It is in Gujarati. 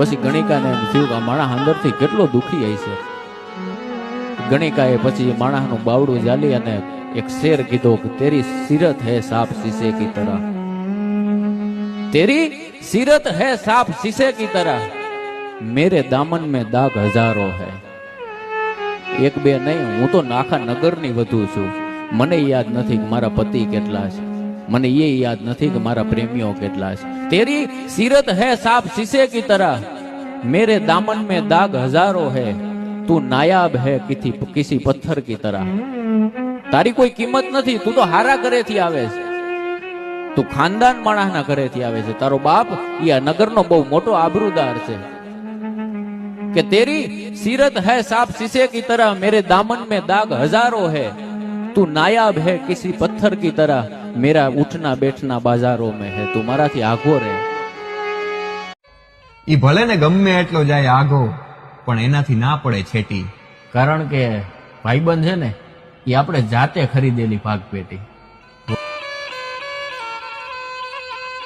પછી ગણિકાને એમ થયું કે આ માણસ અંદરથી કેટલો દુખી હશે. ગણિકાએ પછી માણસનું બાવડું જાલી અને એક શેર કીધો કે તેરી સીરત હૈ સાપ शीशे की तरह, तेरी सीरत है सांप शीशे की तरह, मेरे दामन में दाग हजारों है. એક બે નહીં, હું તો આખા નગરની વધુ છું. મને યાદ નથી કે મારા પતિ કેટલા છે, મને એ યાદ નથી કે મારા પ્રેમીઓ કેટલા છે. તેરી सीरत है सांप शीशे की तरह, मेरे दामन में दाग हजारों है, તું નાયાબ है किसी पत्थर की तरह. તારી કોઈ કિંમત નથી, તું તો હારા ઘરેથી આવે છે, તું ખાનદાન માણસના ઘરેથી આવે છે. તારો બાપ એ આ નગરનો બહુ મોટો આબરૂદાર છે. કે તેરી सीरत है सांप शीशे की तरह, मेरे दामन में दाग हजारों है, तू नायाब है किसी पत्थर की तरह, मेरा उठना बैठना बाजारों में है, तू माराથી આઘો રહે. ઈ ભલે ને ગમે એટલો જાય આઘો, પણ એનાથી ના પડે છેટી. કારણ કે ભાઈબંધ છે ને એ આપણે જાતે ખરીદેલી ભાગ પેટી.